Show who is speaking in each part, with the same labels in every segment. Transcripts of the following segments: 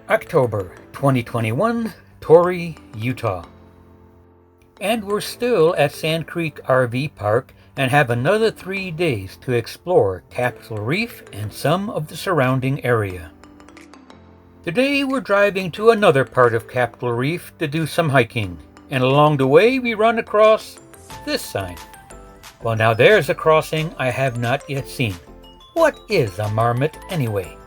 Speaker 1: October 2021, Torrey, Utah. And we're still at Sandcreek RV Park and have another 3 days to explore Capitol Reef and some of the surrounding area. Today we're driving to another part of Capitol Reef to do some hiking, and along the way we run across this sign. Well, now there's a crossing I have not yet seen. What is a marmot anyway?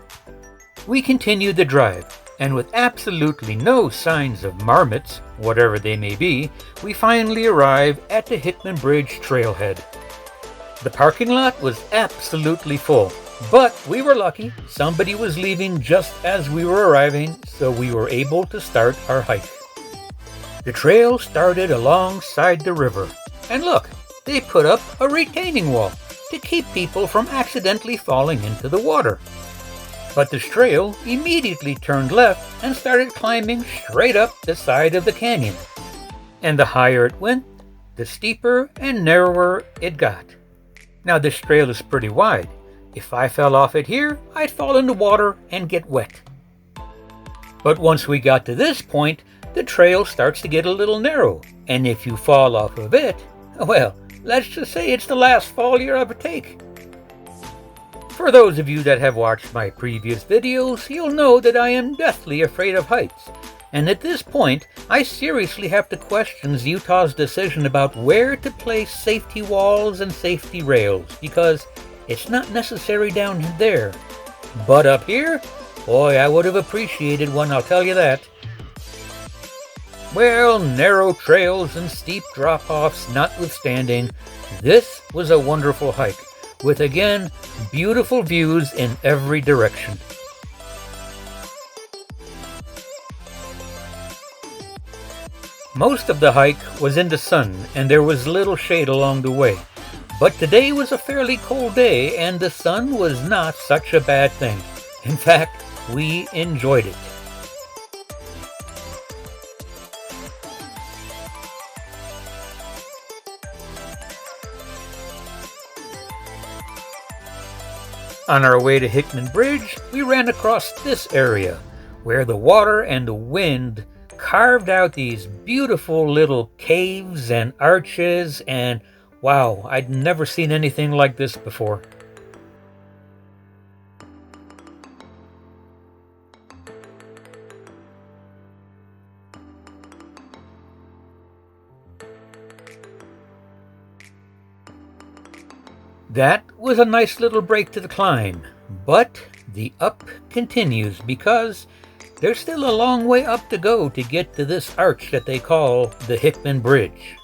Speaker 1: We continue the drive, and with absolutely no signs of marmots, whatever they may be, we finally arrive at the Hickman Bridge trailhead. The parking lot was absolutely full, but we were lucky. Somebody was leaving just as we were arriving, so we were able to start our hike. The trail started alongside the river, and look, they put up a retaining wall to keep people from accidentally falling into the water. But the trail immediately turned left and started climbing straight up the side of the canyon. And the higher it went, the steeper and narrower it got. Now this trail is pretty wide. If I fell off it here, I'd fall in the water and get wet. But once we got to this point, the trail starts to get a little narrow. And if you fall off of it, well, let's just say it's the last fall you ever take. For those of you that have watched my previous videos, you'll know that I am deathly afraid of heights. And at this point, I seriously have to question Utah's decision about where to place safety walls and safety rails, because it's not necessary down there. But up here, boy, I would have appreciated one, I'll tell you that. Well, narrow trails and steep drop-offs notwithstanding, this was a wonderful hike, with again, beautiful views in every direction. Most of the hike was in the sun and there was little shade along the way. But today was a fairly cold day and the sun was not such a bad thing. In fact, we enjoyed it. On our way to Hickman Bridge, we ran across this area, where the water and the wind carved out these beautiful little caves and arches, and wow, I'd never seen anything like this before. That was a nice little break to the climb, but the up continues because there's still a long way up to go to get to this arch that they call the Hickman Bridge.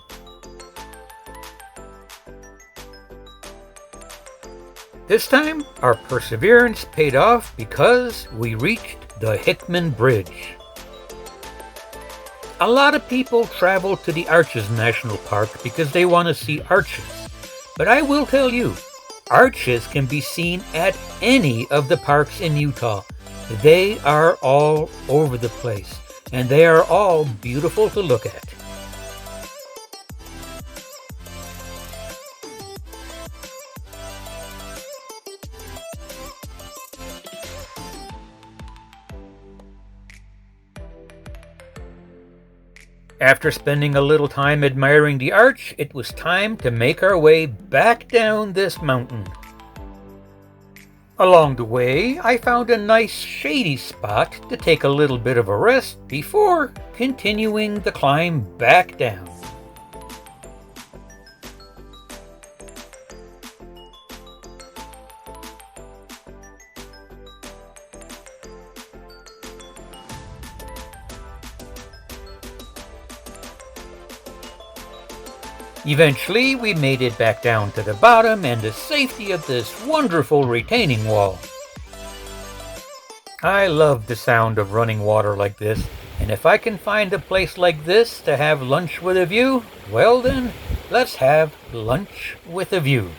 Speaker 1: This time, our perseverance paid off because we reached the Hickman Bridge. A lot of people travel to the Arches National Park because they want to see arches. But I will tell you, arches can be seen at any of the parks in Utah. They are all over the place, and they are all beautiful to look at. After spending a little time admiring the arch, it was time to make our way back down this mountain. Along the way, I found a nice shady spot to take a little bit of a rest before continuing the climb back down. Eventually, we made it back down to the bottom and the safety of this wonderful retaining wall. I love the sound of running water like this, and if I can find a place like this to have lunch with a view, well then, let's have lunch with a view.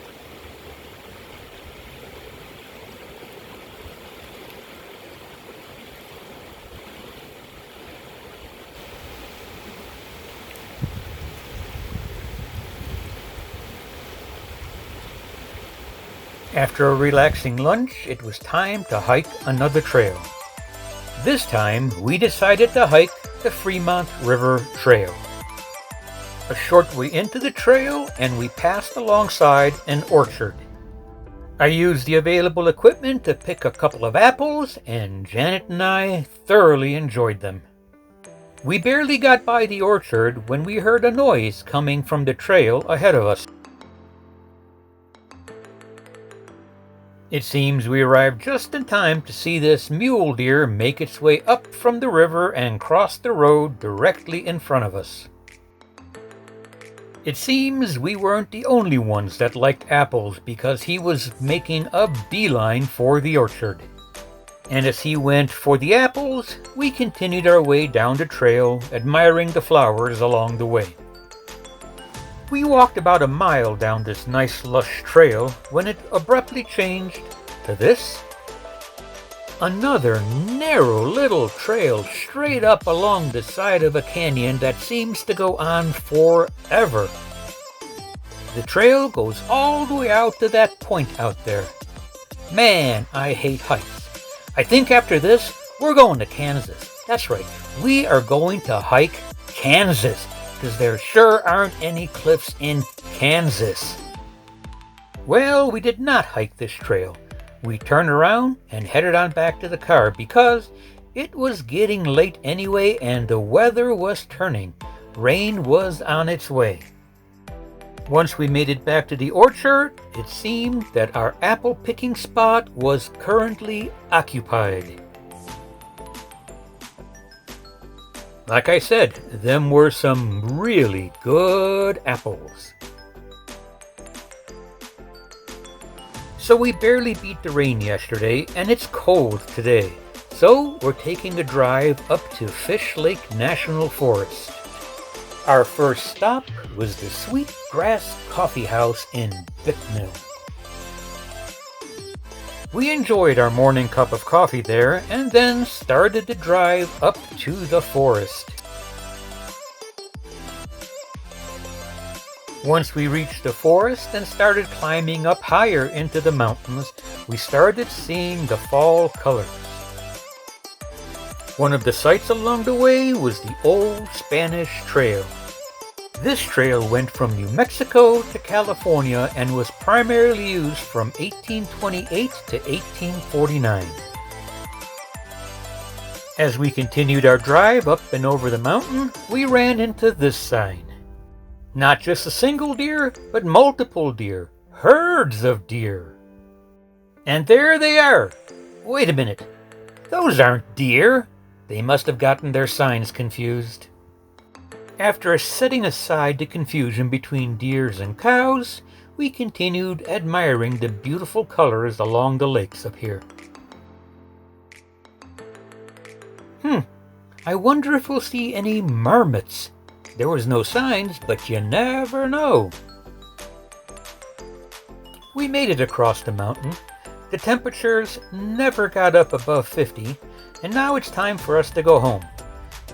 Speaker 1: After a relaxing lunch, it was time to hike another trail. This time, we decided to hike the Fremont River Trail. A short way into the trail, and we passed alongside an orchard. I used the available equipment to pick a couple of apples, and Janet and I thoroughly enjoyed them. We barely got by the orchard when we heard a noise coming from the trail ahead of us. It seems we arrived just in time to see this mule deer make its way up from the river and cross the road directly in front of us. It seems we weren't the only ones that liked apples, because he was making a beeline for the orchard. And as he went for the apples, we continued our way down the trail, admiring the flowers along the way. We walked about a mile down this nice lush trail when it abruptly changed to this. Another narrow little trail straight up along the side of a canyon that seems to go on forever. The trail goes all the way out to that point out there. Man, I hate hikes. I think after this, we're going to Kansas. That's right, we are going to hike Kansas, because there sure aren't any cliffs in Kansas. Well, we did not hike this trail. We turned around and headed on back to the car because it was getting late anyway and the weather was turning. Rain was on its way. Once we made it back to the orchard, it seemed that our apple picking spot was currently occupied. Like I said, them were some really good apples. So we barely beat the rain yesterday, and it's cold today. So we're taking a drive up to Fishlake National Forest. Our first stop was the Sweetgrass Coffee House in Hickman. We enjoyed our morning cup of coffee there and then started the drive up to the forest. Once we reached the forest and started climbing up higher into the mountains, we started seeing the fall colors. One of the sights along the way was the Old Spanish Trail. This trail went from New Mexico to California and was primarily used from 1828 to 1849. As we continued our drive up and over the mountain, we ran into this sign. Not just a single deer, but multiple deer. Herds of deer. And there they are. Wait a minute. Those aren't deer. They must have gotten their signs confused. After setting aside the confusion between deers and cows, we continued admiring the beautiful colors along the lakes up here. I wonder if we'll see any marmots. There was no signs, but you never know. We made it across the mountain. The temperatures never got up above 50, and now it's time for us to go home.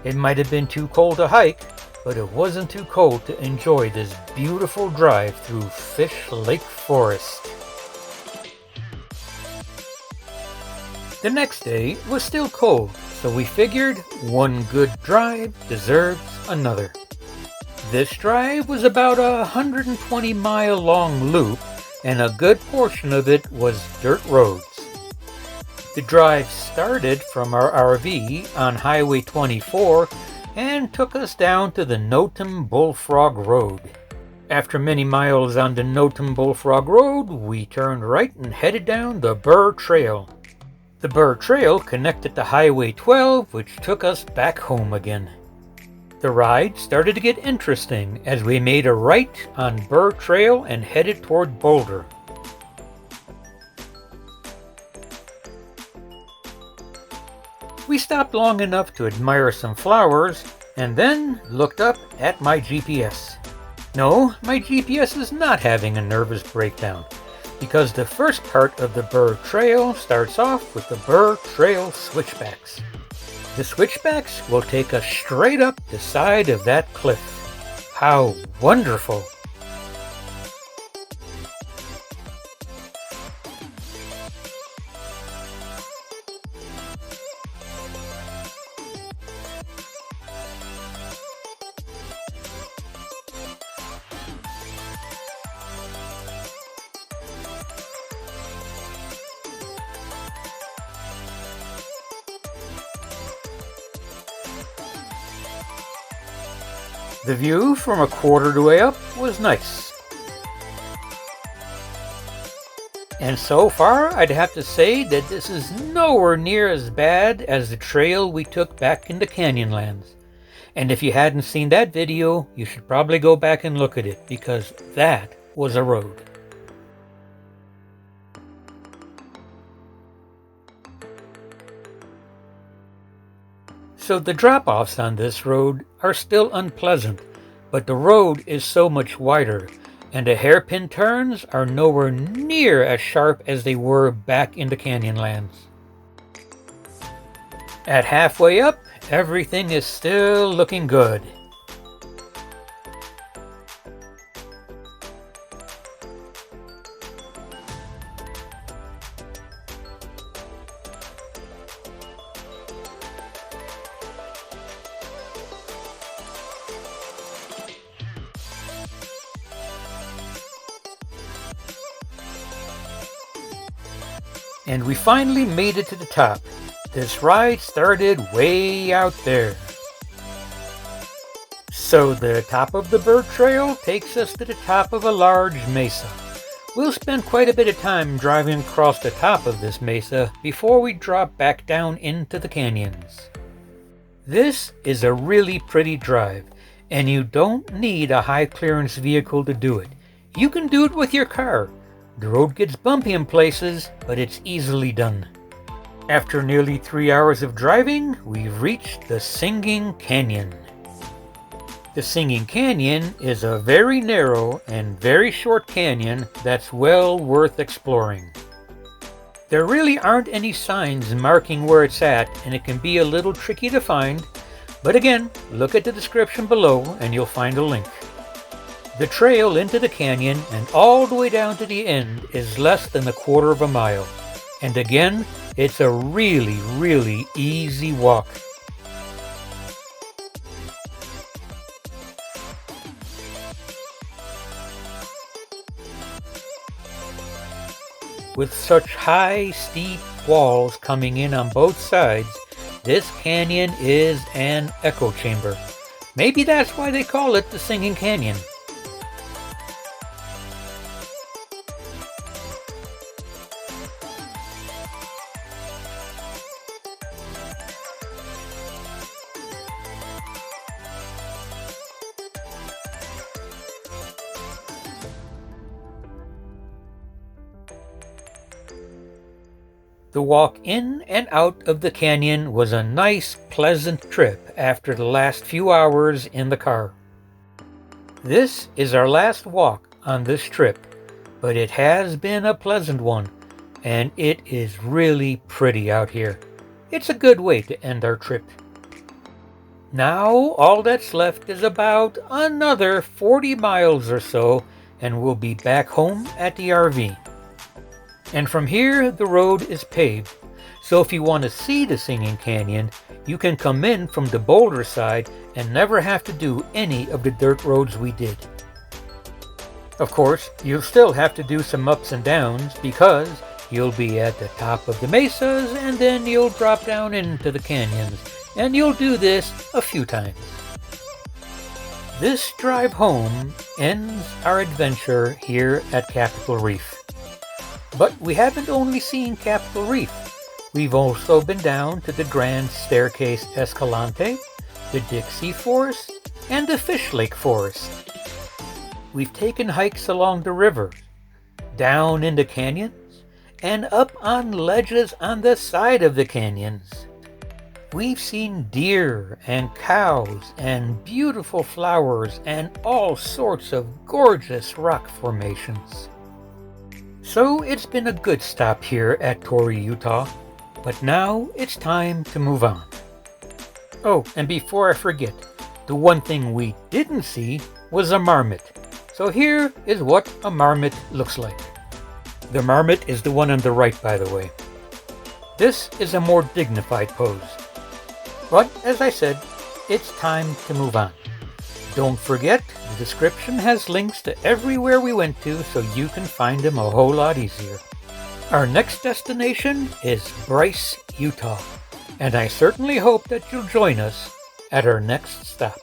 Speaker 1: It might have been too cold to hike, but it wasn't too cold to enjoy this beautiful drive through Fishlake Forest. The next day was still cold, so we figured one good drive deserves another. This drive was about a 120-mile long loop, and a good portion of it was dirt roads. The drive started from our RV on Highway 24 and took us down to the Notum Bullfrog Road. After many miles on the Notum Bullfrog Road, we turned right and headed down the Burr Trail. The Burr Trail connected to Highway 12, which took us back home again. The ride started to get interesting as we made a right on Burr Trail and headed toward Boulder. We stopped long enough to admire some flowers and then looked up at my GPS. No, my GPS is not having a nervous breakdown, because the first part of the Burr Trail starts off with the Burr Trail Switchbacks. The Switchbacks will take us straight up the side of that cliff. How wonderful! The view from a quarter of the way up was nice. And so far, I'd have to say that this is nowhere near as bad as the trail we took back into Canyonlands. And if you hadn't seen that video, you should probably go back and look at it, because that was a road. So the drop-offs on this road are still unpleasant, but the road is so much wider, and the hairpin turns are nowhere near as sharp as they were back in the Canyonlands. At halfway up, everything is still looking good. And we finally made it to the top. This ride started way out there. So the top of the Burr Trail takes us to the top of a large mesa. We'll spend quite a bit of time driving across the top of this mesa before we drop back down into the canyons. This is a really pretty drive, and you don't need a high clearance vehicle to do it. You can do it with your car. The road gets bumpy in places, but it's easily done. After nearly 3 hours of driving, we've reached the Singing Canyon. The Singing Canyon is a very narrow and very short canyon that's well worth exploring. There really aren't any signs marking where it's at, and it can be a little tricky to find, but again, look at the description below and you'll find a link. The trail into the canyon and all the way down to the end is less than a quarter of a mile. And again, it's a really easy walk. With such high, steep walls coming in on both sides, this canyon is an echo chamber. Maybe that's why they call it the Singing Canyon. The walk in and out of the canyon was a nice, pleasant trip after the last few hours in the car. This is our last walk on this trip, but it has been a pleasant one, and it is really pretty out here. It's a good way to end our trip. Now all that's left is about another 40 miles or so, and we'll be back home at the RV. And from here, the road is paved. So if you want to see the Singing Canyon, you can come in from the boulder side and never have to do any of the dirt roads we did. Of course, you'll still have to do some ups and downs because you'll be at the top of the mesas and then you'll drop down into the canyons. And you'll do this a few times. This drive home ends our adventure here at Capitol Reef. But we haven't only seen Capitol Reef. We've also been down to the Grand Staircase Escalante, the Dixie Forest, and the Fishlake Forest. We've taken hikes along the river, down in the canyons, and up on ledges on the side of the canyons. We've seen deer and cows and beautiful flowers and all sorts of gorgeous rock formations. So it's been a good stop here at Torrey, Utah, but now it's time to move on. Oh, and before I forget, the one thing we didn't see was a marmot. So here is what a marmot looks like. The marmot is the one on the right, by the way. This is a more dignified pose. But as I said, it's time to move on. Don't forget, the description has links to everywhere we went to so you can find them a whole lot easier. Our next destination is Bryce, Utah, and I certainly hope that you'll join us at our next stop.